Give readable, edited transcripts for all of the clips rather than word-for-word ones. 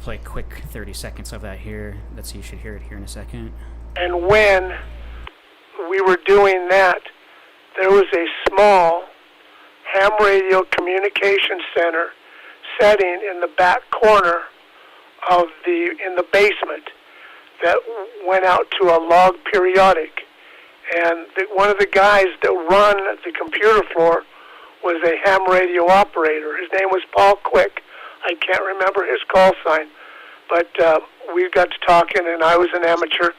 play a quick 30 seconds of that here. Let's see, you should hear it here in a second. And when we were doing that, there was a small ham radio communication center setting in the back corner in the basement that went out to a log periodic. And one of the guys that run the computer floor was a ham radio operator. His name was Paul Quick. I can't remember his call sign, but we got to talking, and I was an amateur,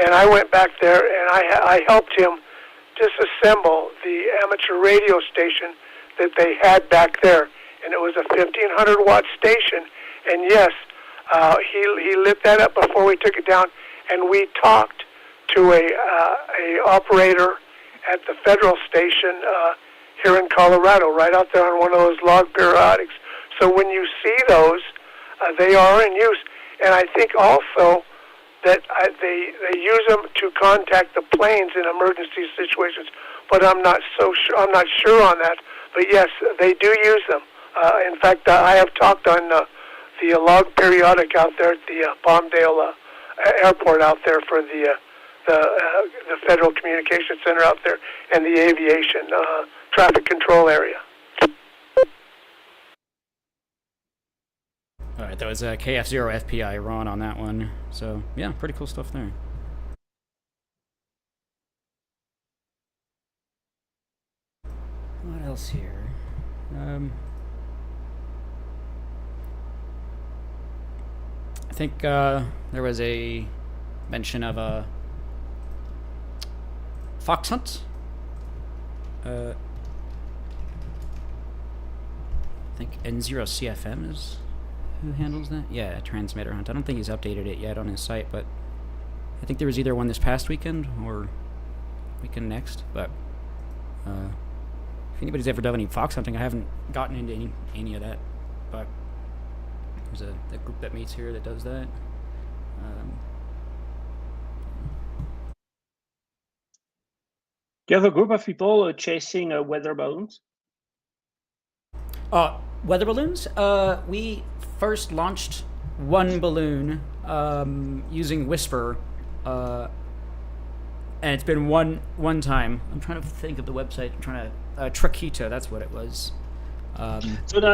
and I went back there and I helped him disassemble the amateur radio station that they had back there, and it was a 1500-watt station. And yes, he lit that up before we took it down, and we talked to a operator at the federal station here in Colorado, right out there on one of those log periodics. So when you see those, they are in use, and I think also that they use them to contact the planes in emergency situations. But I'm not I'm not sure on that. But yes, they do use them. In fact, I have talked on the log periodic out there at the Palmdale airport out there for the Federal Communications Center out there and the aviation traffic control area. All right, that was KF0FPI Ron on that one. So, yeah, pretty cool stuff there. What else here? I think there was a mention of a fox hunt. I think N0CFM is who handles that? Yeah, transmitter hunt. I don't think he's updated it yet on his site, but I think there was either one this past weekend or weekend next. But if anybody's ever done any fox hunting, I haven't gotten into any of that. But there's a group that meets here that does that. Do you have a group of people chasing weather balloons? Weather balloons? We first launched one balloon using Whisper, and it's been one time. I'm trying to think of the website. I'm trying to Trakita. That's what it was. So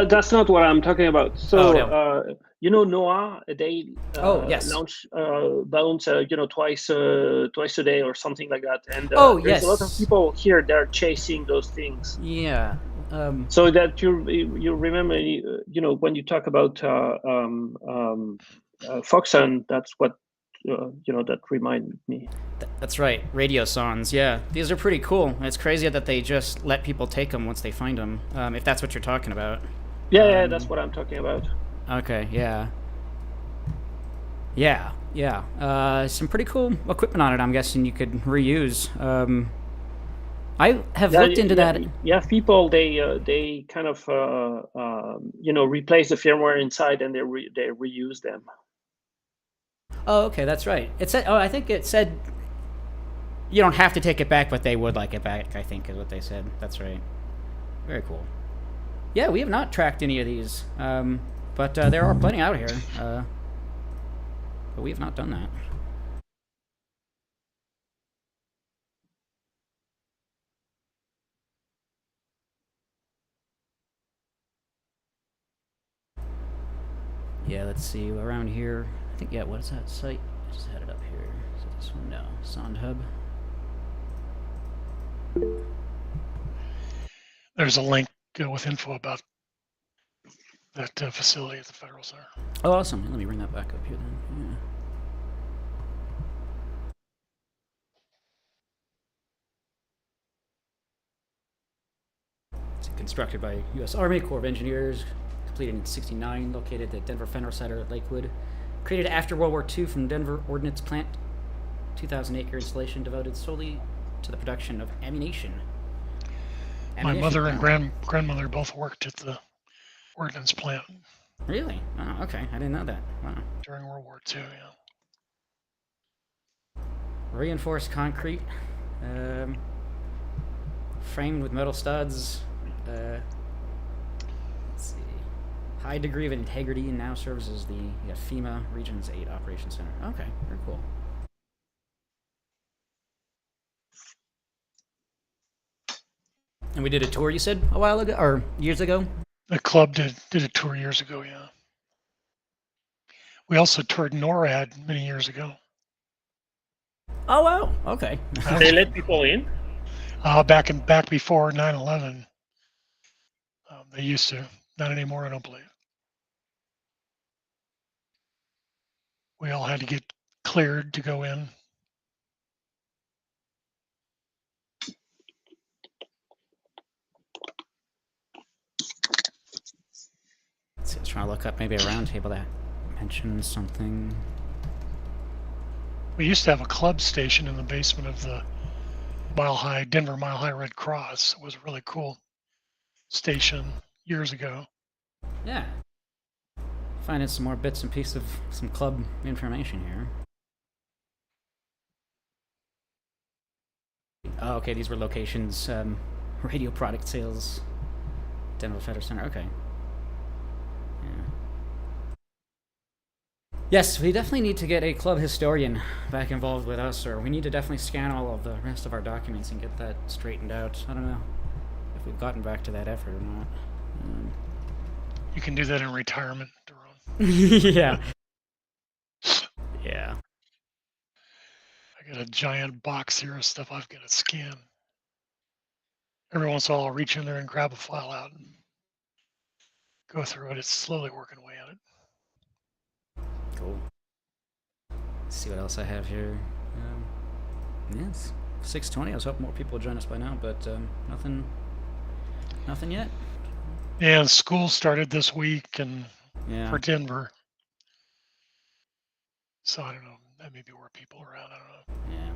that's not what I'm talking about. So no. NOAA, they yes. launch balloons twice a day or something like that, and yes. There's a lot of people here that are chasing those things. Yeah. So that you remember, when you talk about fox hunt, that's what that reminded me. That's right, radio songs. Yeah, these are pretty cool. It's crazy that they just let people take them once they find them. If that's what you're talking about. Yeah, that's what I'm talking about. Okay. Yeah. Some pretty cool equipment on it. I'm guessing you could reuse. I have looked into that. Yeah, people they kind of replace the firmware inside and they reuse them. Oh, okay, that's right. It said. Oh, I think it said you don't have to take it back, but they would like it back. I think is what they said. That's right. Very cool. Yeah, we have not tracked any of these, but there are plenty out here. But we have not done that. Yeah, let's see. Around here, I think, what is that site? I just had it up here. Is it this one? No. SoundHub. There's a link with info about that facility at the Federal Center. Oh, awesome. Let me bring that back up here then. Yeah. It's constructed by U.S. Army Corps of Engineers. Completed in '69, located at the Denver Federal Center at Lakewood. Created after World War II from Denver Ordnance Plant. 2,000-acre installation devoted solely to the production of ammunition. My mother and grandmother both worked at the ordnance plant. Really? Oh, okay. I didn't know that. Wow. During World War II, yeah. Reinforced concrete. Framed with metal studs. Let's see. high degree of integrity and now serves as the FEMA Regions 8 Operations Center. Okay, very cool. And we did a tour, you said, a while ago, or years ago? The club did a tour years ago, yeah. We also toured NORAD many years ago. Oh, wow. Okay. They let people in? Back before 9/11. They used to. Not anymore, I don't believe. We all had to get cleared to go in. Let's see, I was trying to look up maybe a roundtable that mentions something. We used to have a club station in the basement of the Denver Mile High Red Cross. It was a really cool station years ago. Yeah. Finding some more bits and pieces of some club information here. Oh, okay, these were locations. Radio product sales, Denver Federal Center. Okay. Yeah. Yes, we definitely need to get a club historian back involved with us, or we need to definitely scan all of the rest of our documents and get that straightened out. I don't know if we've gotten back to that effort or not. You can do that in retirement, Daron. Yeah. Yeah. I got a giant box here of stuff I've got to scan. Every once in a while, I'll reach in there and grab a file out and go through it. It's slowly working away at it. Cool. Let's see what else I have here. Yes, 6:20. I was hoping more people would join us by now, but nothing yet. Yeah, school started this week and Yeah. for Denver. So I don't know. That may be where people are at. I don't know. Yeah.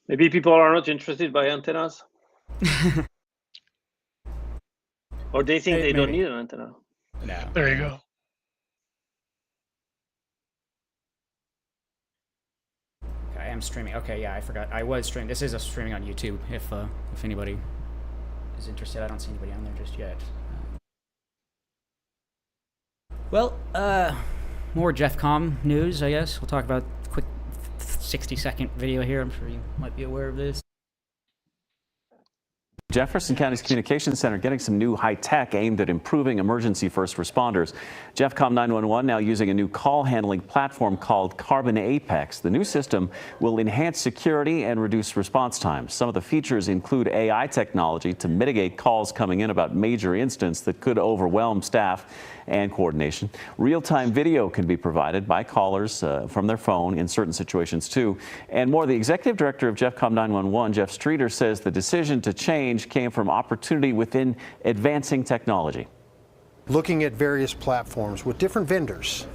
Maybe people are not interested by antennas. Or they think they don't need an antenna. No. There you go. Okay, I am streaming. Okay, yeah, I forgot. I was streaming. This is a streaming on YouTube. If anybody is interested, I don't see anybody on there just yet. Well, more Jeff Com news, I guess. We'll talk about a quick 60-second video here. I'm sure you might be aware of this. Jefferson County's Communications Center getting some new high tech aimed at improving emergency first responders. JeffCom 911 now using a new call handling platform called Carbon Apex. The new system will enhance security and reduce response times. Some of the features include AI technology to mitigate calls coming in about major incidents that could overwhelm staff and coordination. Real-time video can be provided by callers from their phone in certain situations too. And more, the executive director of JeffCom 911, Jeff Streeter, says the decision to change came from opportunity within advancing technology. Looking at various platforms with different vendors,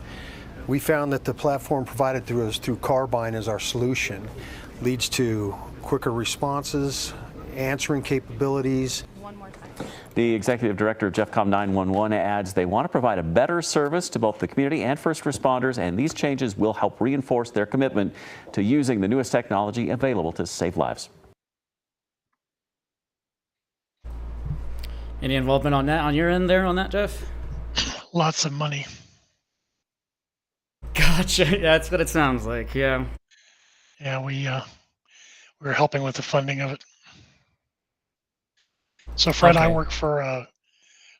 we found that the platform provided through us through Carbine as our solution leads to quicker responses, answering capabilities. The executive director of JeffCom 911 adds they want to provide a better service to both the community and first responders, and these changes will help reinforce their commitment to using the newest technology available to save lives. Any involvement on that on your end there on that, Jeff? Lots of money. Gotcha. That's what it sounds like. Yeah. Yeah, we're helping with the funding of it. So Fred, Okay. I work for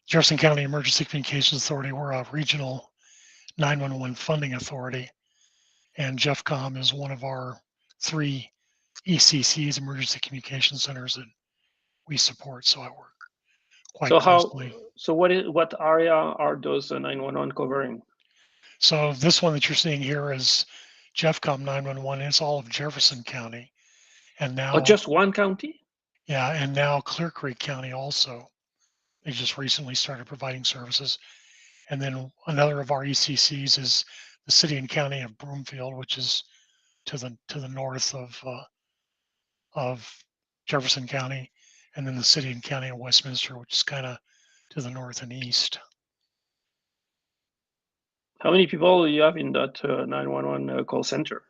Jefferson County Emergency Communications Authority. We're a regional 911 funding authority, and JeffCom is one of our 3 ECCs, Emergency Communication Centers, that we support. So I work quite closely. So what area are those 911 covering? So this one that you're seeing here is JeffCom 911. It's all of Jefferson County, and now just one county? Yeah, and now Clear Creek County also. They just recently started providing services. And then another of our ECCs is the city and county of Broomfield, which is to the north of Jefferson County, and then the city and county of Westminster, which is kind of to the north and east. How many people do you have in that 911 call center?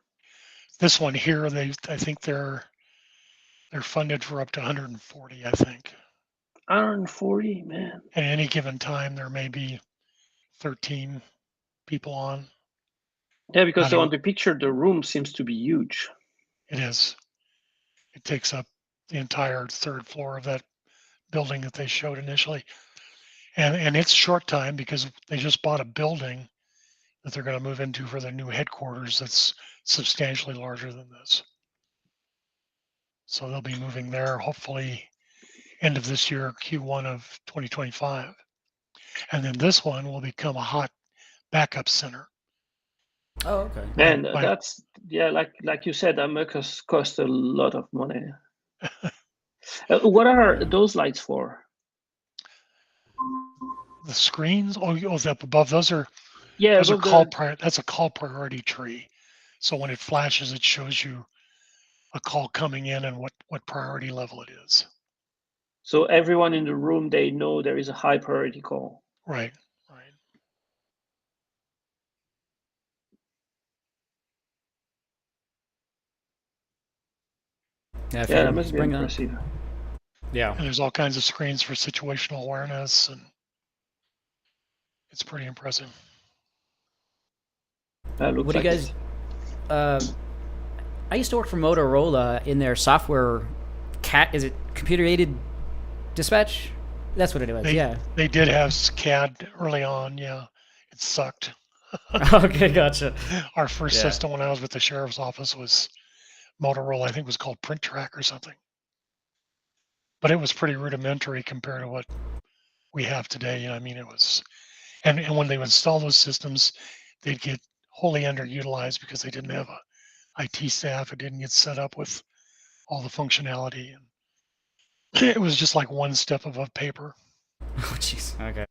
This one here, I think they're funded for up to 140, I think. 140, man. At any given time, there may be 13 people on. Yeah, because Counting, on the picture, the room seems to be huge. it is. It takes up the entire third floor of that building that they showed initially. And it's short time because they just bought a building that they're going to move into for their new headquarters that's substantially larger than this. So they'll be moving there hopefully end of this year, Q1 of 2025. And then this one will become a hot backup center. Oh, okay. Man, By that's, yeah, like you said, that must cost a lot of money. What are those lights for? the screens, up above, those are Yeah, those are above that's a call priority tree. So when it flashes, it shows you a call coming in and what priority level it is. so everyone in the room, they know there is a high priority call. Right, right. Yeah, I Yeah, figured that we must could be bring that. impressive. Yeah. And there's all kinds of screens for situational awareness, and it's pretty impressive. Looks What do you like guys? I used to work for Motorola in their software. Is it computer aided dispatch? That's what it was. Yeah. They did have CAD early on. Yeah, it sucked. Okay, gotcha. Our first Yeah. system when I was with the sheriff's office was Motorola. I think it was called Print Track or something. But it was pretty rudimentary compared to what we have today. You know, I mean, it was, and when they would install those systems, they'd get wholly underutilized because they didn't have a IT staff. It didn't get set up with all the functionality, and it was just like one step above paper. Oh, jeez. Okay.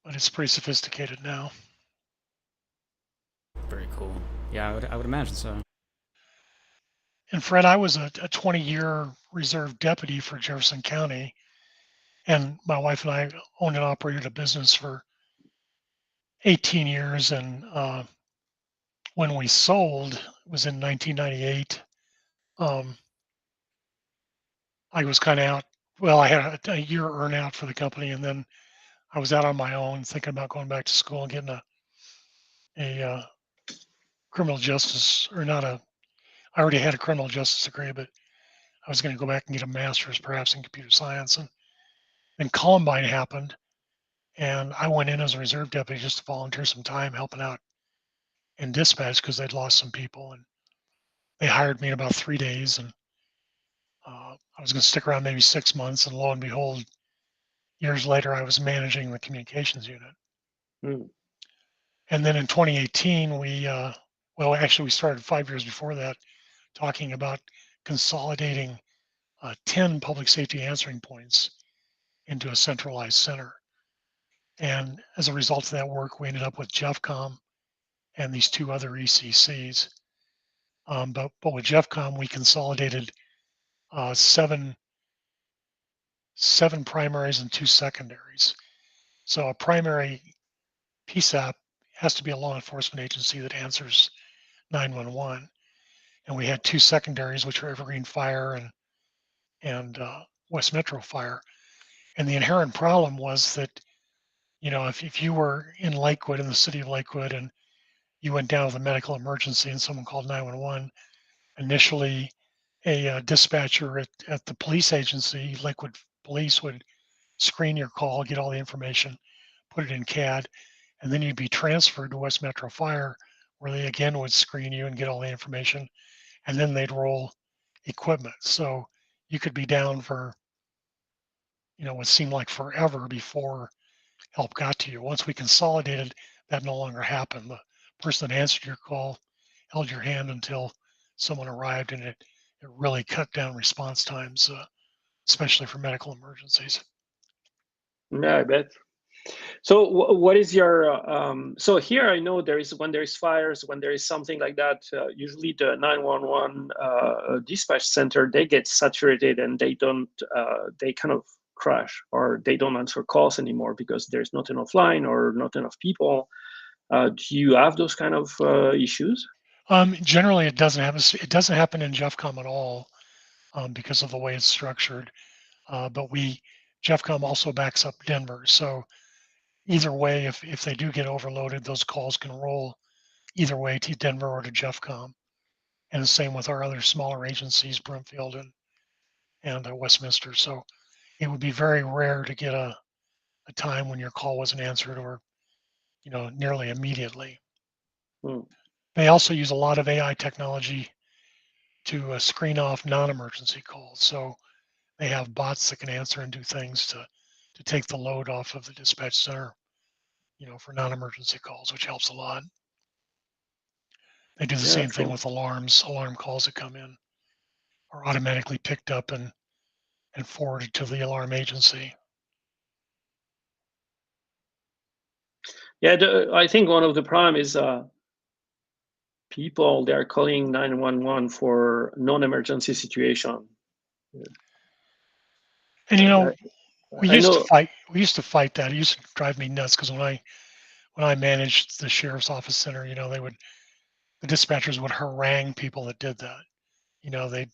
But it's pretty sophisticated now. Very cool. Yeah, I would imagine so. And Fred, I was a 20-year reserve deputy for Jefferson County, and my wife and I owned and operated a business for 18 years. And when we sold, it was in 1998. I was kind of out. Well, I had a year earn out for the company, and then I was out on my own, thinking about going back to school and getting a criminal justice, or not a. I already had a criminal justice degree, but I was going to go back and get a master's, perhaps in computer science. And then Columbine happened, and I went in as a reserve deputy just to volunteer some time helping out in dispatch because they'd lost some people, and they hired me in about 3 days, and I was going to stick around maybe 6 months, and lo and behold, years later, I was managing the communications unit. Mm. And then in 2018, well, actually, we started 5 years before that, talking about consolidating 10 public safety answering points into a centralized center. And as a result of that work, we ended up with JeffCom and these two other ECCs. But with JeffCom, we consolidated seven primaries and two secondaries. So a primary PSAP has to be a law enforcement agency that answers 911, and we had two secondaries, which are Evergreen Fire and West Metro Fire. And the inherent problem was that, you know, if you were in Lakewood, in the city of Lakewood, and you went down with a medical emergency and someone called 911, initially a dispatcher at the police agency, Lakewood Police, would screen your call, get all the information, put it in CAD, and then you'd be transferred to West Metro Fire, where they again would screen you and get all the information, and then they'd roll equipment. So you could be down for, you know, what seemed like forever before help got to you. Once we consolidated, that no longer happened. The person that answered your call held your hand until someone arrived, and it really cut down response times, especially for medical emergencies. Yeah, I bet. So what is your, so here I know there is, when there is fires, when there is something like that, usually the 911 dispatch center, they get saturated and they don't, they kind of crash, or they don't answer calls anymore because there's not enough line or not enough people. Do you have those kind of issues? Generally, it doesn't happen. It doesn't happen in JeffCom at all. because of the way it's structured. But Jeffcom also backs up Denver. So either way, if they do get overloaded, those calls can roll either way to Denver or to Jeffcom. And the same with our other smaller agencies, Broomfield and Westminster. So it would be very rare to get a time when your call wasn't answered or nearly immediately. Hmm. They also use a lot of AI technology to screen off non-emergency calls. So they have bots that can answer and do things to take the load off of the dispatch center, for non-emergency calls, which helps a lot. They do the Yeah, same thing cool. with alarm calls that come in are automatically picked up and forwarded to the alarm agency. Yeah, I think one of the problem is people, they're calling 911 for non-emergency situation. And we I used to know. fight. We used to fight that. It used to drive me nuts because when I managed the sheriff's office center, the dispatchers would harangue people that did that. They'd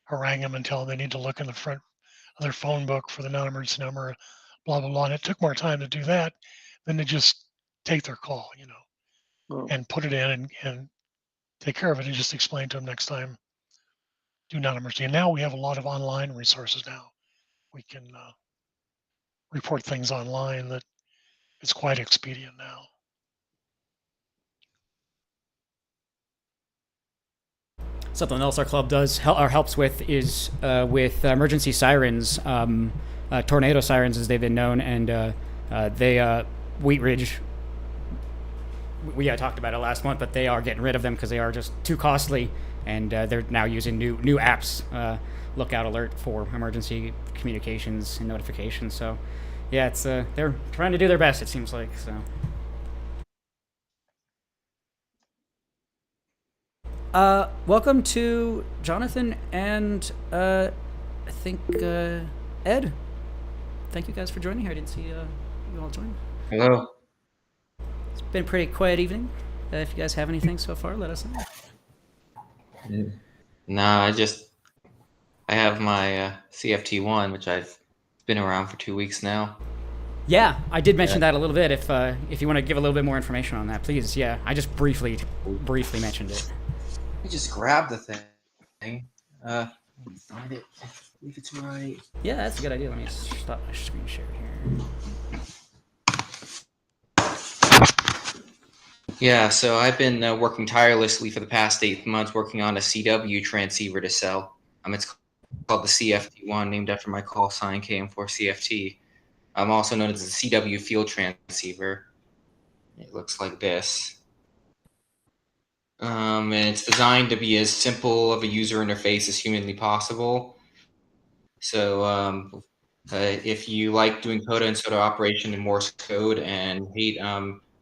harangue them and tell them they need to look in the front of their phone book for the non-emergency number, blah blah blah. And it took more time to do that than to just take their call, Oh, and put it in and take care of it and just explain to them next time, do non-emergency. And now we have a lot of online resources now. We can report things online that it's quite expedient now. Something else our club does or helps with is with emergency sirens, tornado sirens as they've been known, and they Wheat Ridge. We talked about it last month, but they are getting rid of them because they are just too costly, and they're now using new apps, Lookout Alert for emergency communications and notifications. So, yeah, it's they're trying to do their best. It seems like so. Welcome to Jonathan and I think Ed. Thank you guys for joining here. I didn't see you all join. Hello. It's been a pretty quiet evening. If you guys have anything so far, let us know. Nah, I have my CFT1, which I've been around for 2 weeks now. Yeah, I did mention that a little bit. If you want to give a little bit more information on that, please. Yeah, I just briefly mentioned it. I just grabbed the thing. Let me find it. I believe it's right. Yeah, that's a good idea. Let me stop my screen share here. Yeah, so I've been working tirelessly for the past 8 months working on a CW transceiver to sell. It's called the CFT1, named after my call sign KM4CFT. I'm also known as the CW field transceiver. It looks like this. And it's designed to be as simple of a user interface as humanly possible. So if you like doing coda and soda operation in Morse code and hate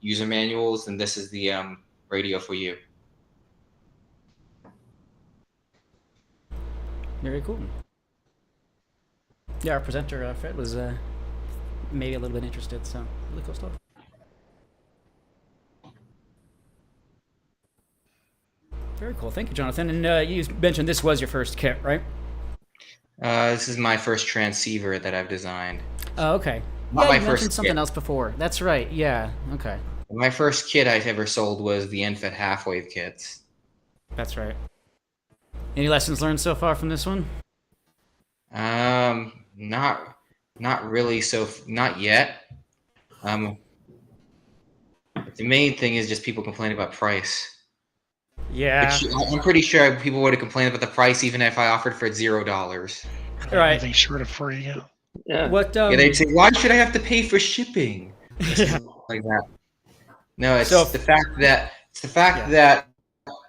user manuals, then this is the radio for you. Very cool. Yeah, our presenter Fred was maybe a little bit interested. So really cool stuff. Very cool. Thank you, Jonathan. And you mentioned this was your first kit, right? This is my first transceiver that I've designed. Oh, okay. Not yeah, my you mentioned first something kit. else before. That's right. Yeah. Okay. My first kit I ever sold was the NFET half-wave kits. That's right. Any lessons learned so far from this one? Not really. So not yet. The main thing is just people complaining about price. Yeah. Which I'm pretty sure people would have complained about the price even if I offered for $0. Right. Anything short of free, yeah. yeah. What? Yeah, they'd say, "Why should I have to pay for shipping?" Yeah. Like that. No, it's So- the fact that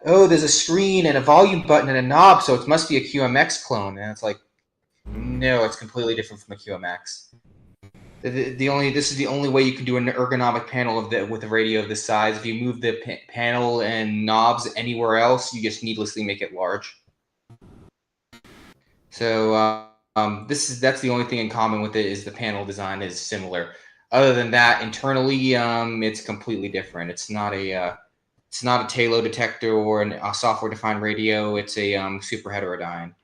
there's a screen and a volume button and a knob, so it must be a QMX clone, and it's like, no, it's completely different from a QMX. This is the only way you can do an ergonomic panel with a radio of this size. If you move the panel and knobs anywhere else, you just needlessly make it large. So that's the only thing in common with it is the panel design is similar. Other than that, internally, it's completely different. It's not a TALO detector or a software-defined radio. It's a super heterodyne.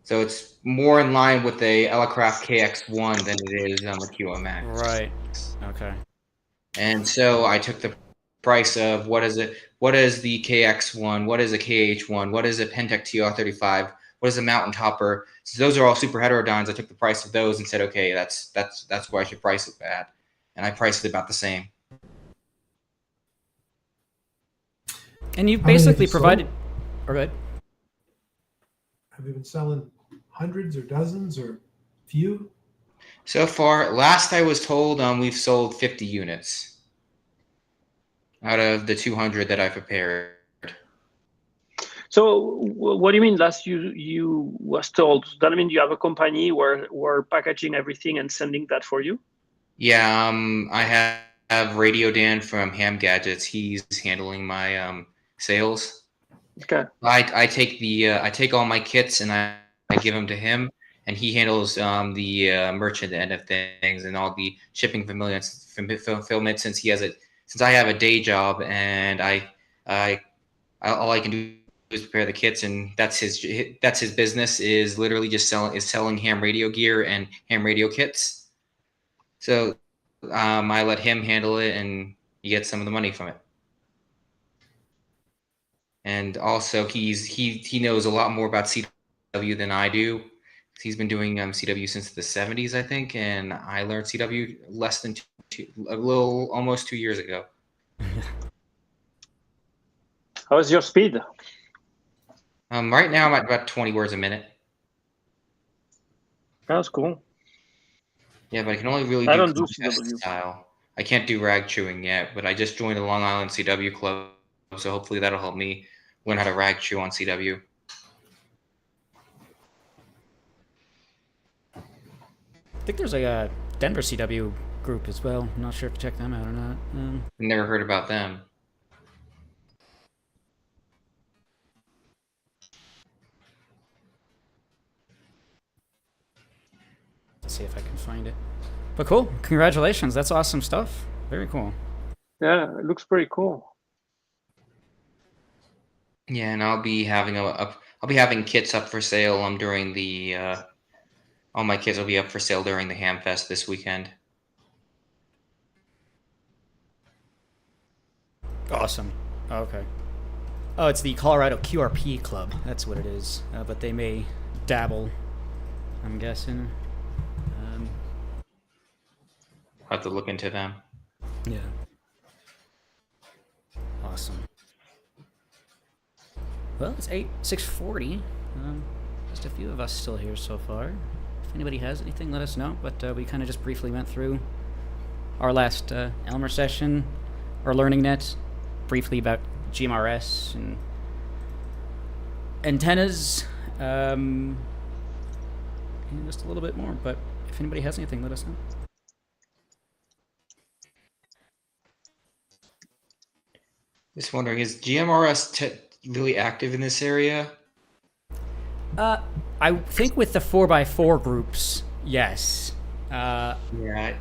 So it's more in line with the Elecraft KX1 than it is on the QMX. Right. Okay. And so I took the price of what is it? What is the KX1? What is a KH1? What is a Pentec TR35? What is a Mountain Topper? So those are all super heterodynes. I took the price of those and said, okay, that's where I should price it at, and I priced it about the same. And you How many have basically you sold? provided. All right. Have you been selling hundreds or dozens or few? So far, last I was told, we've sold 50 units out of the 200 that I prepared. So what do you mean last you was told? Does that mean you have a company where we're packaging everything and sending that for you? Yeah, I have Radio Dan from Ham Gadgets. He's handling my sales. Okay. I take all my kits and I give them to him, and he handles the merchant end of things and all the shipping fulfillment since I have a day job and all I can do is prepare the kits, and that's his business, is literally just selling ham radio gear and ham radio kits. So I let him handle it, and he gets some of the money from it. And also, he knows a lot more about CW than I do. He's been doing CW since the 70s, I think, and I learned CW less than almost 2 years ago. How's your speed? Right now, I'm at about 20 words a minute. That's cool. Yeah, but I can only really do contest CW style. I can't do rag chewing yet, but I just joined the Long Island CW club, so hopefully that'll help me learn how to rag chew on CW. I think there's a Denver CW group as well. I'm not sure if to check them out or not. Never heard about them. Let's see if I can find it. But cool. Congratulations. That's awesome stuff. Very cool. Yeah, it looks pretty cool. Yeah, and I'll be having kits up for sale during the all my kits will be up for sale during the Hamfest this weekend. Awesome. Oh, okay. Oh, it's the Colorado QRP Club. That's what it is. But they may dabble, I'm guessing. I'll have to look into them. Yeah. Awesome. Well, it's 6:40. Just a few of us still here so far. If anybody has anything, let us know. But we kind of just briefly went through our last Elmer session, our learning net, briefly about GMRS and antennas, and just a little bit more. But if anybody has anything, let us know. Just wondering, is GMRS really active in this area? I think with the 4x4 groups, yes. Yeah.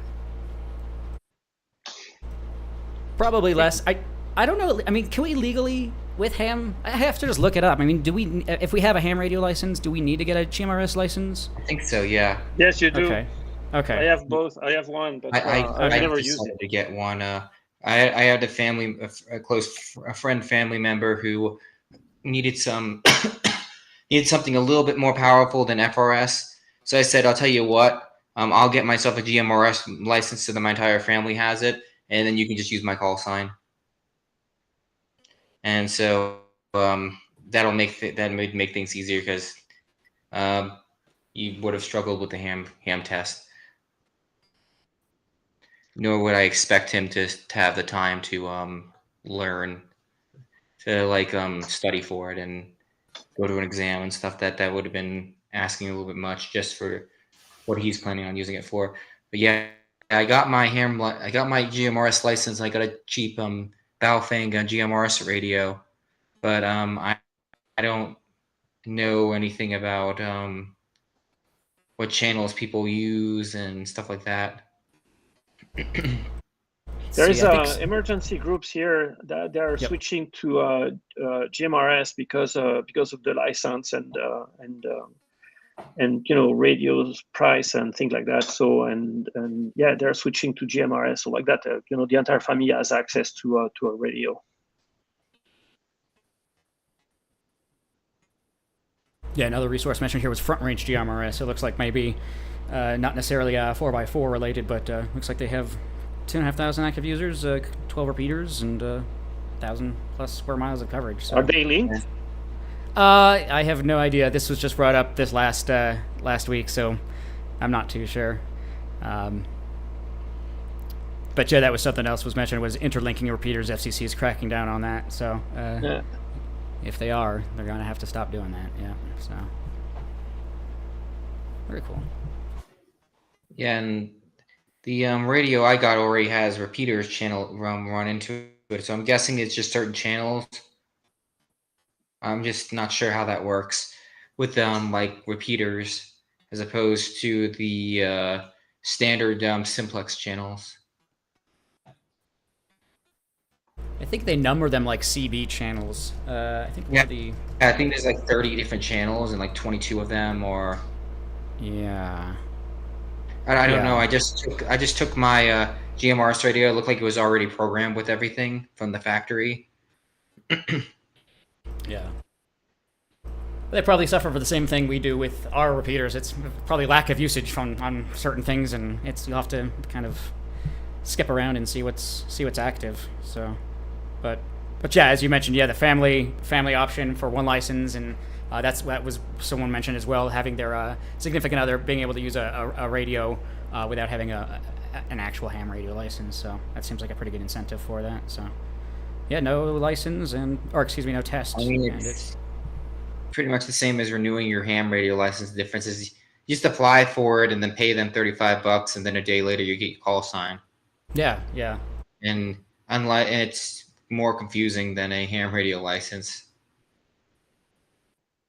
Probably less. I don't know. I mean, can we legally with ham? I have to just look it up. I mean, if we have a ham radio license, do we need to get a GMRS license? I think so. Yeah. Yes, you do. Okay. I have both. I have one, but I never used it. To get one. I had a family member who needed something a little bit more powerful than FRS. So I said, I'll tell you what, I'll get myself a GMRS license so that my entire family has it, and then you can just use my call sign. And so that'll make things easier, because you would have struggled with the ham test. Nor would I expect him to have the time to learn, to study for it and go to an exam and stuff. That would have been asking a little bit much just for what he's planning on using it for. But yeah, I got my GMRS license. I got a cheap Baofeng GMRS radio, but I don't know anything about what channels people use and stuff like that. There is emergency groups here that they are switching to GMRS because of the license and and radios price and things like that. So and yeah, they're switching to GMRS. So like that, the entire family has access to a radio. Yeah, another resource mentioned here was front range GMRS. It looks like maybe not necessarily 4x4 related, but looks like they have 2,500 active users, 12 repeaters, and 1,000+ square miles of coverage. So. Are they linked? I have no idea. This was just brought up this last week, so I'm not too sure. But yeah, that was something else was mentioned, was interlinking repeaters. FCC is cracking down on that. So Yeah. if they are, they're going to have to stop doing that. Yeah. So very cool. Yeah, and the radio I got already has repeaters channel run into it, so I'm guessing it's just certain channels. I'm just not sure how that works with like repeaters as opposed to the standard simplex channels. I think they number them like CB channels. I think one Yeah. of the I think there's like 30 different channels and like 22 of them, or yeah. I don't Yeah. know. I just took my GMRS radio. It looked like it was already programmed with everything from the factory. Yeah. They probably suffer for the same thing we do with our repeaters. It's probably lack of usage on certain things, and you'll have to kind of skip around and see what's active. So, but yeah, as you mentioned, yeah, the family option for one license, and that was someone mentioned as well, having their significant other being able to use a radio without having an actual ham radio license. So that seems like a pretty good incentive for that. So yeah, no license no test. I mean, and it's pretty much the same as renewing your ham radio license. The difference is you just apply for it and then pay them $35, and then a day later you get your call sign. Yeah. And it's more confusing than a ham radio license.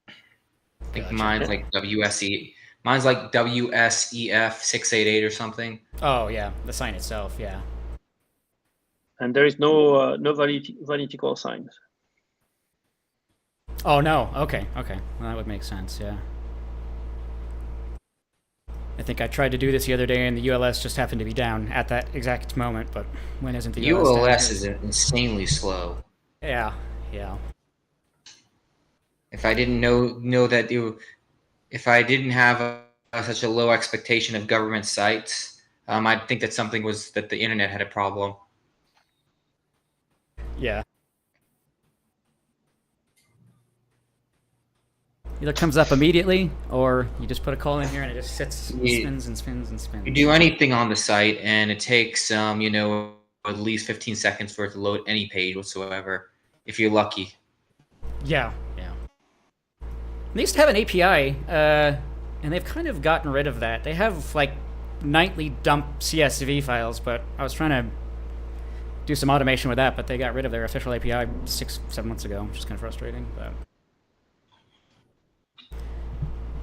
I think Gotcha. mine's like WSE. Mine's like WSEF 688 or something. Oh yeah, the sign itself. Yeah. And there is no validity call signs. Oh no. Okay. Well, that would make sense. Yeah. I think I tried to do this the other day, and the ULS just happened to be down at that exact moment. But when isn't the ULS is insanely slow. Yeah. If I didn't know that if I didn't have such a low expectation of government sites, I'd think that something was that the internet had a problem. Yeah. Either comes up immediately, or you just put a call in here and it just sits, spins and spins and spins. You do anything on the site, and it takes at least 15 seconds for it to load any page whatsoever, if you're lucky. Yeah. They used to have an API, and they've kind of gotten rid of that. They have like nightly dump CSV files, but I was trying to do some automation with that, but they got rid of their official API 6-7 months ago, which is kind of frustrating. But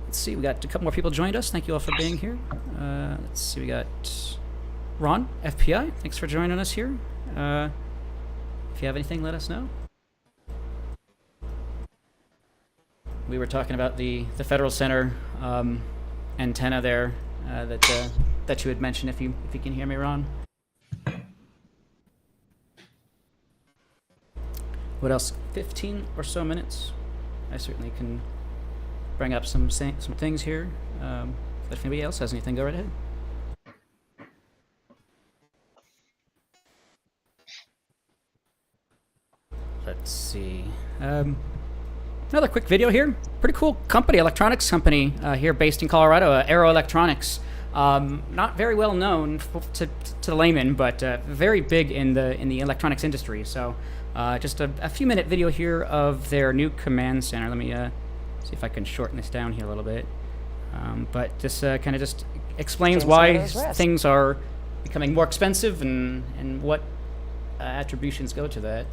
let's see, we got a couple more people joined us. Thank you all for being here. Let's see, we got Ron, FPI. Thanks for joining us here. If you have anything, let us know. We were talking about the Federal Center antenna there that you had mentioned. If you can hear me, Ron. What else? 15 or so minutes. I certainly can bring up some things here. If anybody else has anything, go right ahead. Let's see. Another quick video here. Pretty cool company, electronics company here based in Colorado, Aero Electronics. Not very well known to the layman, but very big in the electronics industry. So just a few minute video here of their new command center. Let me see if I can shorten this down here a little bit. But this kind of just explains why things are becoming more expensive and what attributions go to that.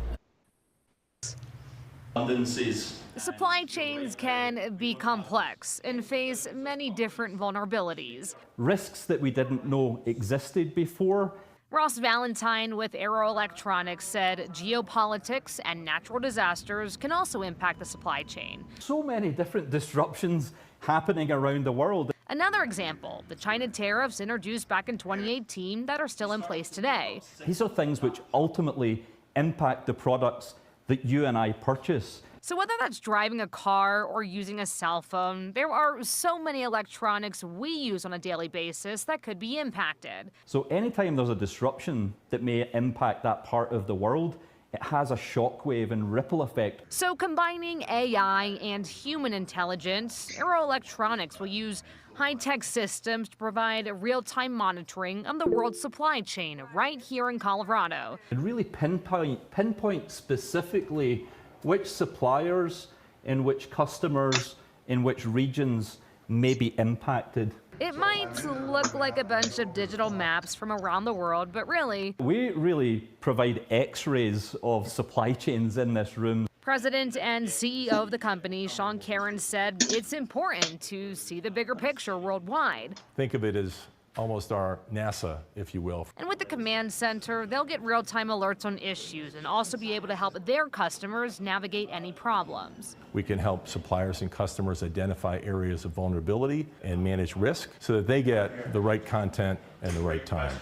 Supply chains can be complex and face many different vulnerabilities. Risks that we didn't know existed before. Ross Valentine with Aero Electronics said geopolitics and natural disasters can also impact the supply chain. So many different disruptions happening around the world. Another example, the China tariffs introduced back in 2018 that are still in place today. These are things which ultimately impact the products that you and I purchase. So whether that's driving a car or using a cell phone, there are so many electronics we use on a daily basis that could be impacted. So anytime there's a disruption that may impact that part of the world, it has a shockwave and ripple effect. So combining AI and human intelligence, Aero Electronics will use high-tech systems to provide real-time monitoring of the world's supply chain right here in Colorado. And really pinpoint specifically which suppliers, in which customers, in which regions may be impacted. It might look like a bunch of digital maps from around the world, but really, we really provide x-rays of supply chains in this room. President and CEO of the company, Sean Cairns, said it's important to see the bigger picture worldwide. Think of it as almost our NASA, if you will. And with the command center, they'll get real-time alerts on issues and also be able to help their customers navigate any problems. We can help suppliers and customers identify areas of vulnerability and manage risk so that they get the right content and the right time.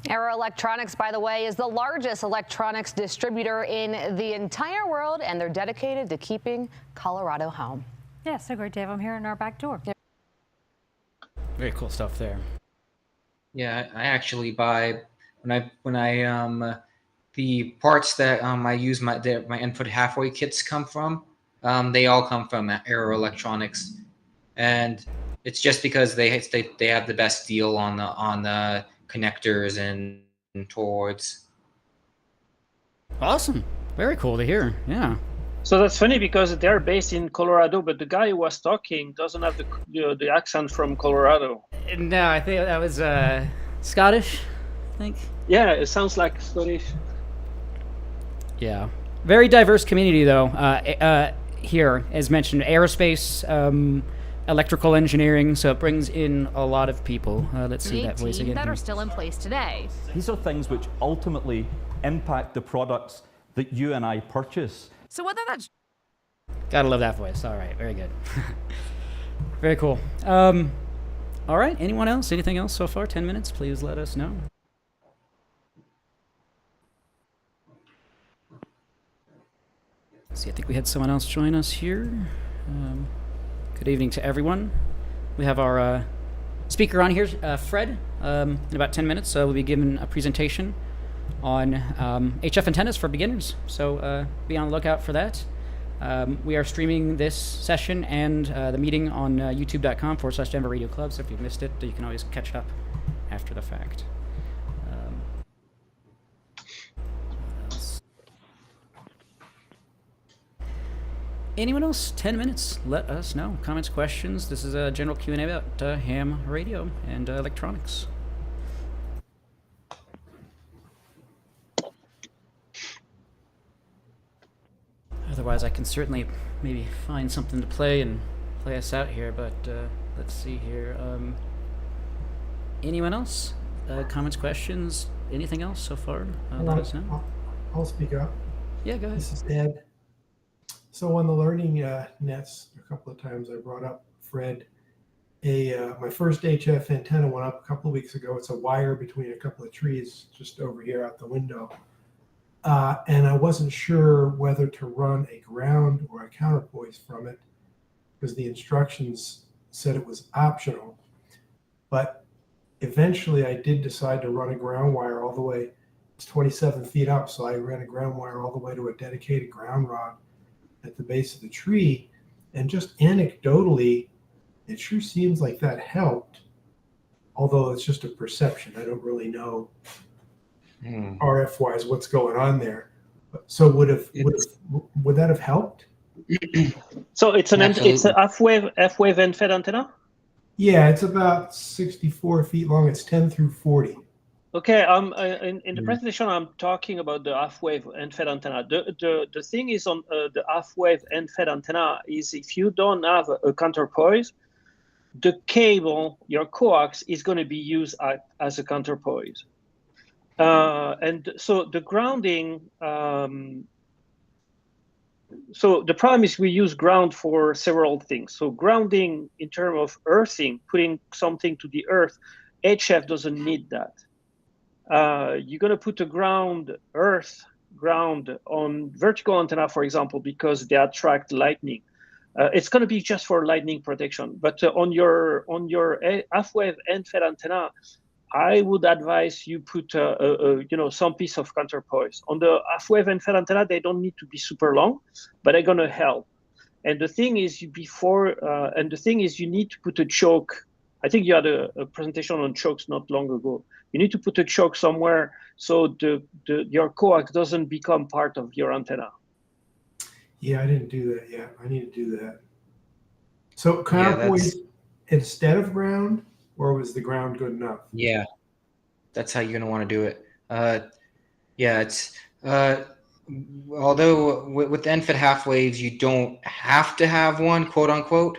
Aero Electronics, by the way, is the largest electronics distributor in the entire world, and they're dedicated to keeping Colorado home. Yeah, so great to have them here in our back door. Very cool stuff there. Yeah, I actually buy when I the parts that I use my input halfway kits come from. They all come from Aero Electronics, and it's just because they have the best deal on the connectors and towards. Awesome. Very cool to hear. Yeah. So that's funny because they're based in Colorado, but the guy who was talking doesn't have the accent from Colorado. No, I think that was Scottish, I think. Yeah, it sounds like Scottish. Yeah. Very diverse community, though, here, as mentioned, aerospace, electrical engineering, so it brings in a lot of people. Let's see that voice again. That are still in place today. These are things which ultimately impact the products that you and I purchase. So whether that's... Gotta love that voice. All right, very good. Very cool. All right, anyone else? Anything else so far? 10 minutes, please let us know. Let's see, I think we had someone else join us here. Good evening to everyone. We have our speaker on here, Fred, in about 10 minutes. So we'll be giving a presentation on HF antennas for beginners. So be on the lookout for that. We are streaming this session and the meeting on youtube.com/Denver Radio Club. So if you've missed it, you can always catch it up after the fact. Anyone else? 10 minutes. Let us know. Comments, questions. This is a general Q&A about ham radio and electronics. Otherwise, I can certainly maybe find something to play and play us out here, but let's see here. Anyone else? Comments, questions, anything else so far? Let us know. I'll speak up. Yeah, go ahead. This is Ed. So on the learning nets, a couple of times I brought up, Fred, my first HF antenna went up a couple of weeks ago. It's a wire between a couple of trees just over here out the window. And I wasn't sure whether to run a ground or a counterpoise from it because the instructions said it was optional. But eventually I did decide to run a ground wire all the way. It's 27 feet up, so I ran a ground wire all the way to a dedicated ground rod at the base of the tree. And just anecdotally, it sure seems like that helped, although it's just a perception. I don't really know RF wise what's going on there. So would that have helped? So it's a F-wave end-fed antenna? Yeah, it's about 64 feet long. It's 10 through 40. Okay, in the presentation, I'm talking about the half-wave end-fed antenna. The thing is on the half-wave end-fed antenna is if you don't have a counterpoise, the cable, your coax, is going to be used as a counterpoise. And so the grounding, so the problem is we use ground for several things. So grounding in terms of earthing, putting something to the earth, HF doesn't need that. You're going to put a ground on vertical antenna, for example, because they attract lightning. It's going to be just for lightning protection. But on your half-wave end-fed antenna, I would advise you put some piece of counterpoise. On the half-wave end-fed antenna, they don't need to be super long, but they're going to help. And the thing is, you need to put a choke. I think you had a presentation on chokes not long ago. You need to put a choke somewhere so your coax doesn't become part of your antenna. Yeah, I didn't do that yet. I need to do that. So counterpoise instead of ground, or was the ground good enough? Yeah, that's how you're gonna want to do it. It's although with end-fed half waves, you don't have to have one, quote unquote.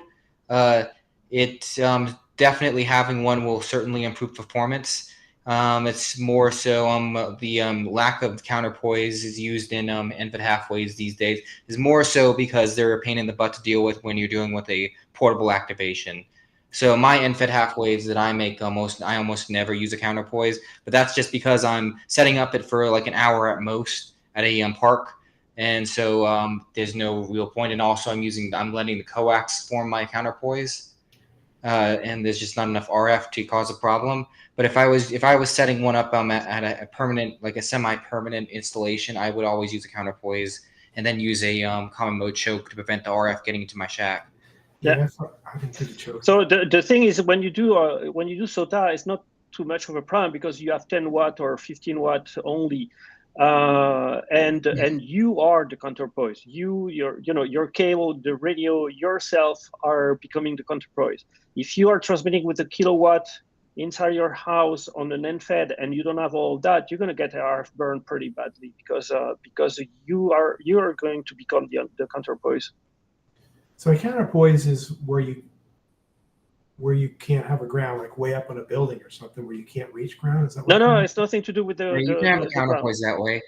Definitely having one will certainly improve performance. It's more so the lack of counterpoise is used in end-fed half waves these days is more so because they're a pain in the butt to deal with when you're dealing with a portable activation. So my end-fed half waves that I make I almost never use a counterpoise, but that's just because I'm setting up it for like an hour at most at a park, and so there's no real point. And also I'm letting the coax form my counterpoise. And there's just not enough RF to cause a problem. But if I was setting one up at a permanent, like a semi-permanent installation, I would always use a counterpoise and then use a common mode choke to prevent the RF getting into my shack. Yeah, I didn't think choke. So the thing is, when you do SOTA, it's not too much of a problem because you have 10 watt or 15 watt only. And you are the counterpoise. Your cable, the radio, yourself are becoming the counterpoise. If you are transmitting with a kilowatt inside your house on an end-fed and you don't have all that, you're going to get RF burn pretty badly because you are going to become the counterpoise. So a counterpoise is where you can't have a ground, like way up on a building or something where you can't reach ground. Is that what? No, it's nothing to do with the. You can have a counterpoise that way.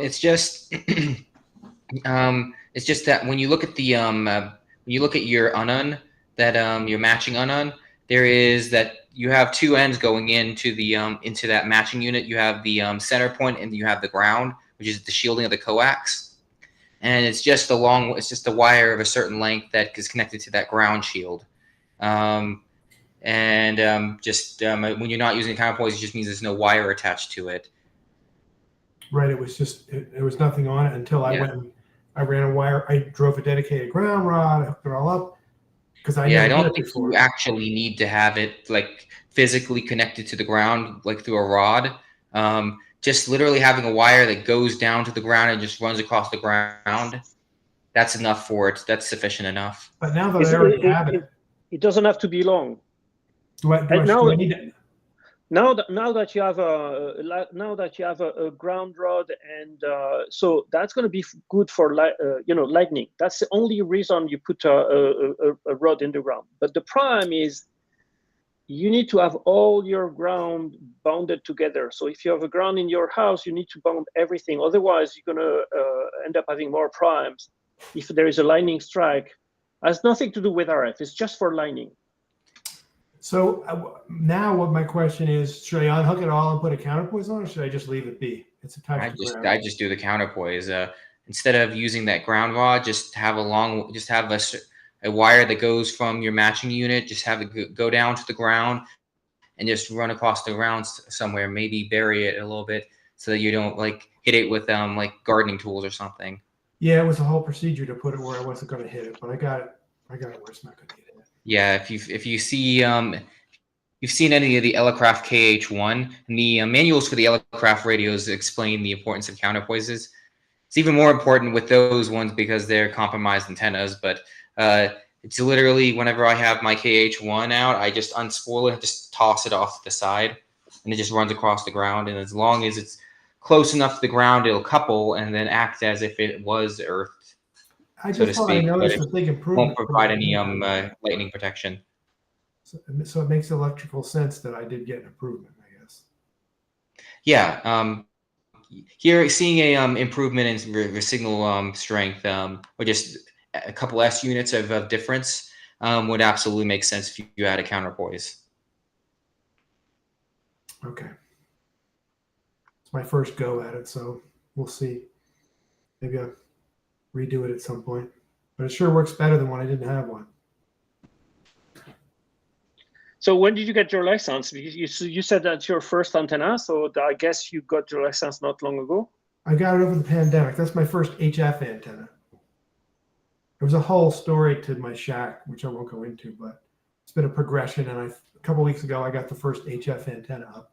It's just it's just that when you look at the when you look at your unun, that your matching unun, there is that you have two ends going into the into that matching unit. You have the center point and you have the ground, which is the shielding of the coax, and it's just a wire of a certain length that is connected to that ground shield. When you're not using counterpoise, it just means there's no wire attached to it. Right. It was just there was nothing on it until I went and I ran a wire. I drove a dedicated ground rod, hooked it all up because I don't think you actually need to have it like physically connected to the ground like through a rod. Just literally having a wire that goes down to the ground and just runs across the ground. That's enough for it. That's sufficient enough. But now that I already have it. It doesn't have to be long. Do I need it? Now that you have a ground rod, and so that's going to be good for lightning. That's the only reason you put a rod in the ground. But the problem is you need to have all your ground bounded together. So if you have a ground in your house, you need to bound everything. Otherwise, you're going to end up having more problems. If there is a lightning strike, it has nothing to do with RF. It's just for lightning. So now what my question is, should I unhook it all and put a counterpoise on, or should I just leave it be? It's attached to ground. I just do the counterpoise. Instead of using that ground rod, just have a wire that goes from your matching unit, just have it go down to the ground and just run across the ground somewhere, maybe bury it a little bit so that you don't like hit it with like gardening tools or something. Yeah, it was a whole procedure to put it where I wasn't going to hit it, but I got it where it's not going to hit it. Yeah, if you see you've seen any of the Elecraft KH1, and the manuals for the Elecraft radios explain the importance of counterpoises. It's even more important with those ones because they're compromised antennas, but it's literally whenever I have my KH1 out, I just unspool it, just toss it off to the side, and it just runs across the ground. And as long as it's close enough to the ground, it'll couple and then act as if it was earthed, so to speak. But it won't provide any lightning protection. So it makes electrical sense that I did get an improvement, I guess. Yeah. here seeing a improvement in the signal strength, or just a couple S units of difference would absolutely make sense if you had a counterpoise. Okay. It's my first go at it, so we'll see. Maybe I'll redo it at some point. But it sure works better than when I didn't have one. So when did you get your license? You said that's your first antenna, so I guess you got your license not long ago. I got it over the pandemic. That's my first HF antenna. There was a whole story to my shack, which I won't go into, but it's been a progression. And a couple weeks ago, I got the first HF antenna up.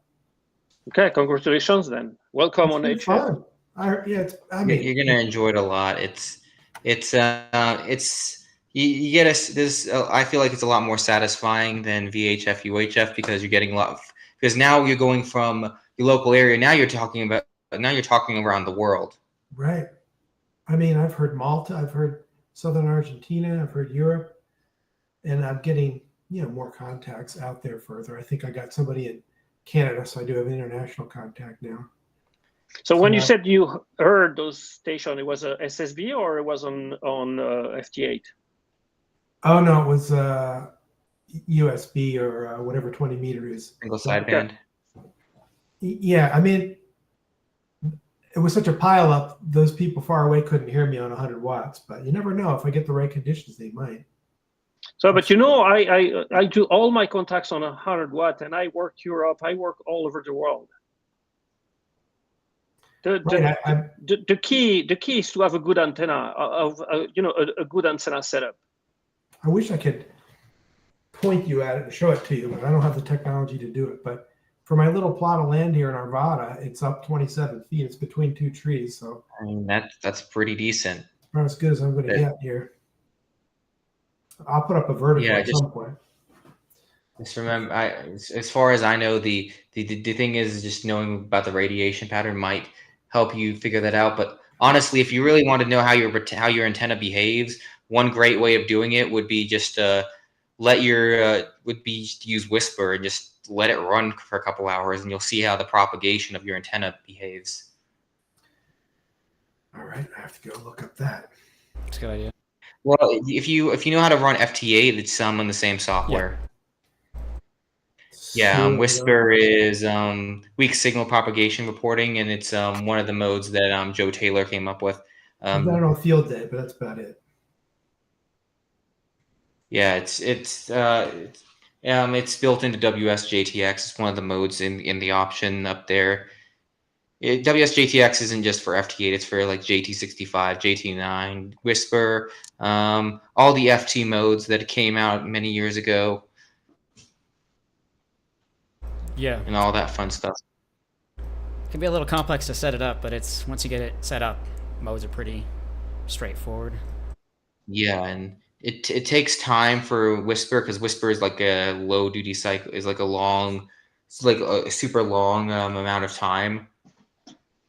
Okay, congratulations then. Welcome on HF. Fun. You're gonna enjoy it a lot. You get this. I feel like it's a lot more satisfying than VHF, UHF because you're getting a lot. Because now you're going from your local area. Now you're talking around the world. Right. I mean, I've heard Malta. I've heard Southern Argentina. I've heard Europe, and I'm getting more contacts out there further. I think I got somebody in Canada, so I do have international contact now. So when you said you heard those stations, it was a SSB or it was on FT8? Oh no, it was USB or whatever 20 meter is. Single sideband. Yeah, I mean, it was such a pile up. Those people far away couldn't hear me on 100 watts, but you never know. If I get the right conditions, they might. So, but I do all my contacts on 100 watt, and I work Europe. I work all over the world. The key is to have a good antenna, a good antenna setup. I wish I could point you at it and show it to you, but I don't have the technology to do it. But for my little plot of land here in Arvada, it's up 27 feet. It's between two trees, so I mean that's pretty decent. Not as good as I'm going to get here. I'll put up a vertical at some point. Just remember, as far as I know, the thing is just knowing about the radiation pattern might help you figure that out. But honestly, if you really want to know how your antenna behaves, one great way of doing it would be just use Whisper and just let it run for a couple hours, and you'll see how the propagation of your antenna behaves. All right, I have to go look up that. That's a good idea. Well, if you know how to run FT8, it's on the same software. Yeah, Whisper is weak signal propagation reporting, and it's one of the modes that Joe Taylor came up with. I've done it on field day, but that's about it. Yeah, it's built into WSJTX. It's one of the modes in the option up there. WSJTX isn't just for FT8; it's for like JT65, JT9, Whisper, all the FT modes that came out many years ago. Yeah. And all that fun stuff. It can be a little complex to set it up, but once you get it set up, modes are pretty straightforward. Yeah, and it takes time for Whisper because Whisper is like a low duty cycle, is like a super long amount of time.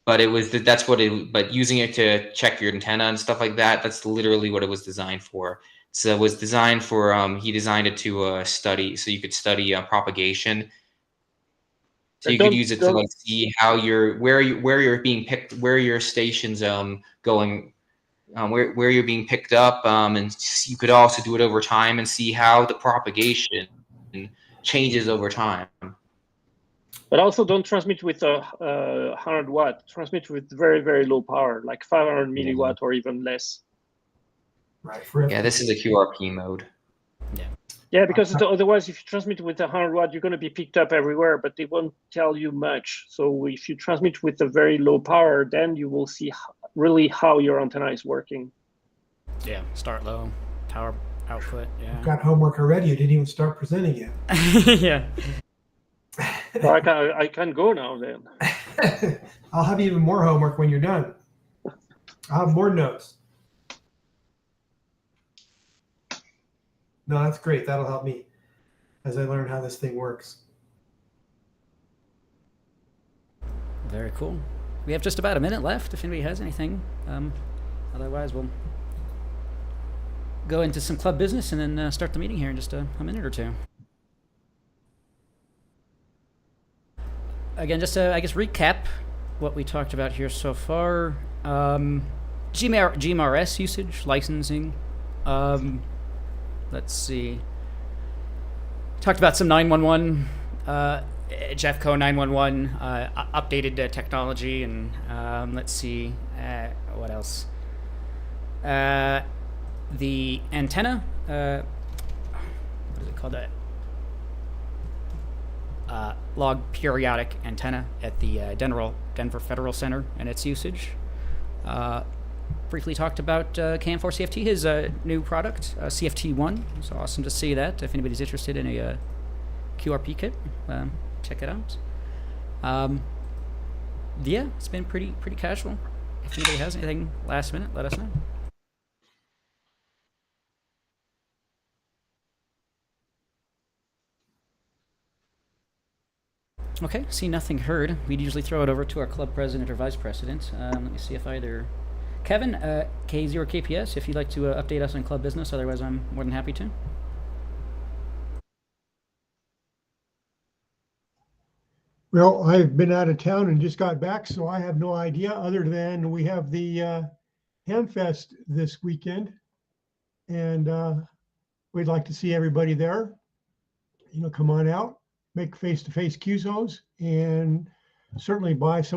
But but using it to check your antenna and stuff like that, that's literally what it was designed for. So it was designed for he designed it to study, so you could study propagation. So you could use it to see how where you're being picked, where your station's going, where you're being picked up, and you could also do it over time and see how the propagation changes over time. But also don't transmit with 100 watt. Transmit with very, very low power, like 500 milliwatt or even less. Right. Yeah, this is a QRP mode. Yeah, because otherwise, if you transmit with 100 watt, you're going to be picked up everywhere, but they won't tell you much. So if you transmit with a very low power, then you will see really how your antenna is working. Yeah, start low, power output. Yeah. I've got homework already. You didn't even start presenting yet. Yeah. So I can go now then. I'll have even more homework when you're done. I'll have more notes. No, that's great. That'll help me as I learn how this thing works. Very cool. We have just about a minute left if anybody has anything. Otherwise, we'll go into some club business and then start the meeting here in just a minute or two. Again, just to, I guess, recap what we talked about here so far. GMRS usage, licensing. Let's see. Talked about some 911, Jeffco 911, updated technology, and let's see, what else? The antenna, what is it called? Log periodic antenna at the Denver Federal Center and its usage. Briefly talked about CAM4CFT, his new product, CFT1. It's awesome to see that. If anybody's interested in a QRP kit, check it out. Yeah, it's been pretty casual. If anybody has anything last minute, let us know. Okay, see nothing heard. We'd usually throw it over to our club president or vice president. Let me see if either Kevin, K0KPS, if you'd like to update us on club business. Otherwise, I'm more than happy to. Well, I've been out of town and just got back, so I have no idea other than we have the Hamfest this weekend, and we'd like to see everybody there. Come on out, make face-to-face QSOs, and certainly buy some